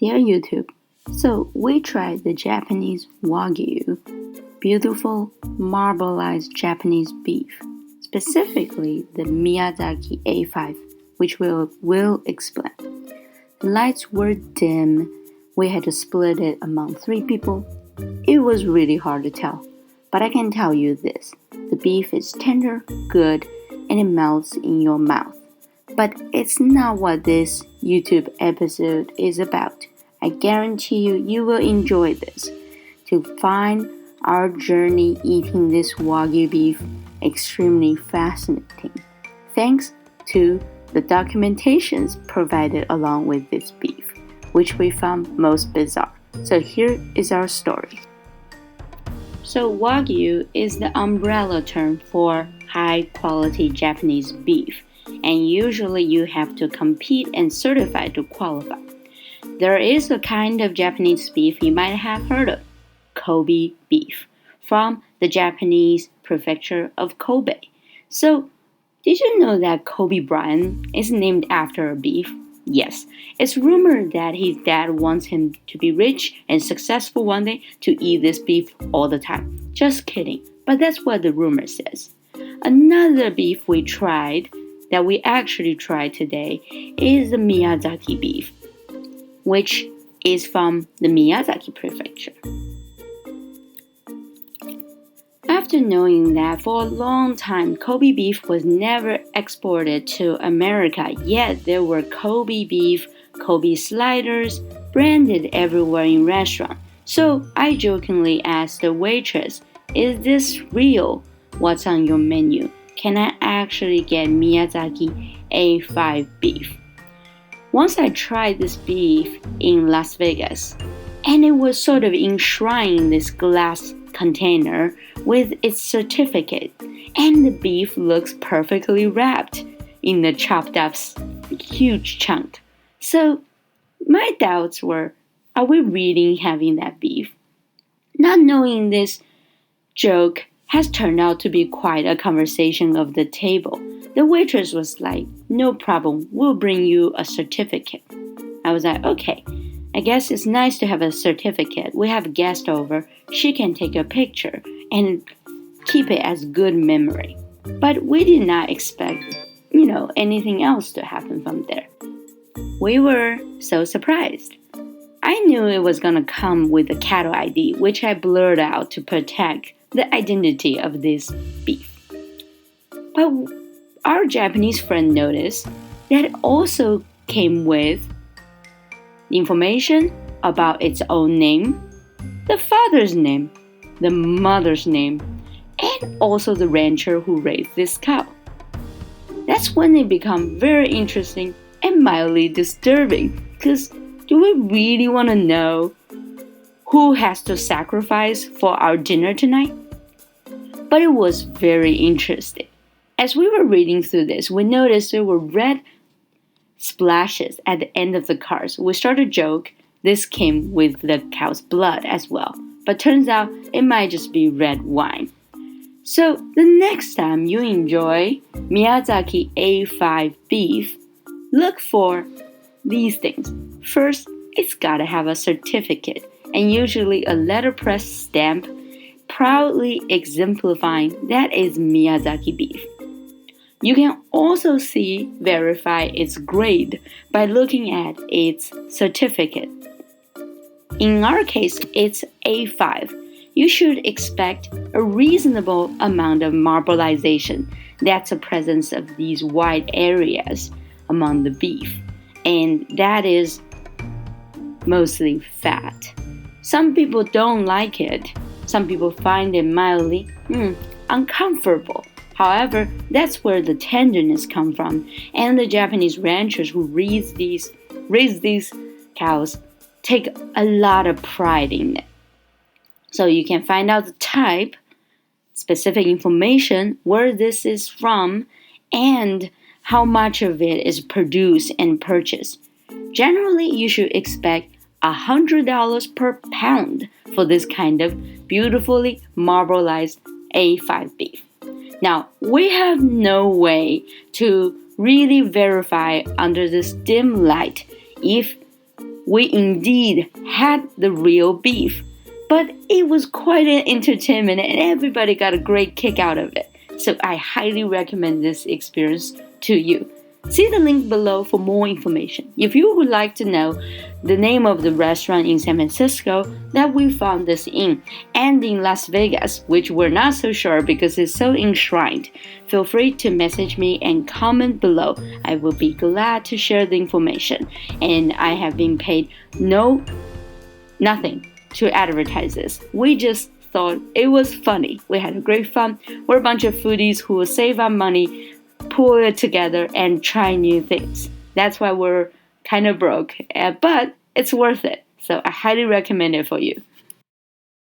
Dear YouTube, so we tried the Japanese Wagyu, beautiful marbleized Japanese beef, specifically the Miyazaki A5, which we'll explain. The lights were dim, we had to split it among 3 people. It was really hard to tell, but I can tell you this, the beef is tender, good, and it melts in your mouth. But it's not what this YouTube episode is about. I guarantee you will enjoy this. To find our journey eating this Wagyu beef extremely fascinating. Thanks to the documentations provided along with this beef, which we found most bizarre. So here is our story. So Wagyu is the umbrella term for high-quality Japanese beef, and usually you have to compete and certify to qualify. There is a kind of Japanese beef you might have heard of, Kobe beef, from the Japanese prefecture of Kobe. So, did you know that Kobe Bryant is named after a beef? Yes, it's rumored that his dad wants him to be rich and successful one day to eat this beef all the time. Just kidding, but that's what the rumor says. Another beef that we actually tried today is the Miyazaki beef, which is from the Miyazaki prefecture. After knowing that for a long time Kobe beef was never exported to America, yet there were Kobe beef, Kobe sliders branded everywhere in restaurants. So I jokingly asked the waitress, "Is this real? What's on your menu? Can I actually get Miyazaki A5 beef?" Once I tried this beef in Las Vegas, and it was sort of enshrined in this glass container with its certificate, and the beef looks perfectly wrapped in the chopped up huge chunk. So my doubts were, are we really having that beef? Not knowing this joke has turned out to be quite a conversation of the table. The waitress was like, "No problem, we'll bring you a certificate." I was like, okay, I guess it's nice to have a certificate. We have a guest over, she can take a picture and keep it as good memory. But we did not expect, anything else to happen from there. We were so surprised. I knew it was gonna come with a cattle ID, which I blurred out to protect the identity of this beef. But our Japanese friend noticed that it also came with information about its own name, the father's name, the mother's name, and also the rancher who raised this cow. That's when it becomes very interesting and mildly disturbing, because do we really want to know who has to sacrifice for our dinner tonight? But it was very interesting. As we were reading through this, we noticed there were red splashes at the end of the cards. We started to joke this came with the cow's blood as well, but turns out it might just be red wine. So the next time you enjoy Miyazaki A5 beef, look for these things. First, it's gotta have a certificate and usually a letterpress stamp proudly exemplifying that is Miyazaki beef. You can also verify its grade by looking at its certificate. In our case, it's A5. You should expect a reasonable amount of marbleization. That's a presence of these white areas among the beef, and that is mostly fat. Some people don't like it. Some people find it mildly uncomfortable. However, that's where the tenderness comes from, and the Japanese ranchers who raise these cows take a lot of pride in it. So you can find out the type, specific information, where this is from, and how much of it is produced and purchased. Generally, you should expect $100 per pound for this kind of beautifully marbleized A5 beef. Now, we have no way to really verify under this dim light if We indeed had the real beef, but it was quite an entertainment and everybody got a great kick out of it. So I highly recommend this experience to you. See the link below for more information. If you would like to know the name of the restaurant in San Francisco that we found this in, and in Las Vegas, which we're not so sure because it's so enshrined, feel free to message me and comment below. I will be glad to share the information. And I have been paid nothing to advertise this. We just thought it was funny. We had a great fun. We're a bunch of foodies who will save our money, pull it together, and try new things. That's why we're kind of broke, but it's worth it. So I highly recommend it for you.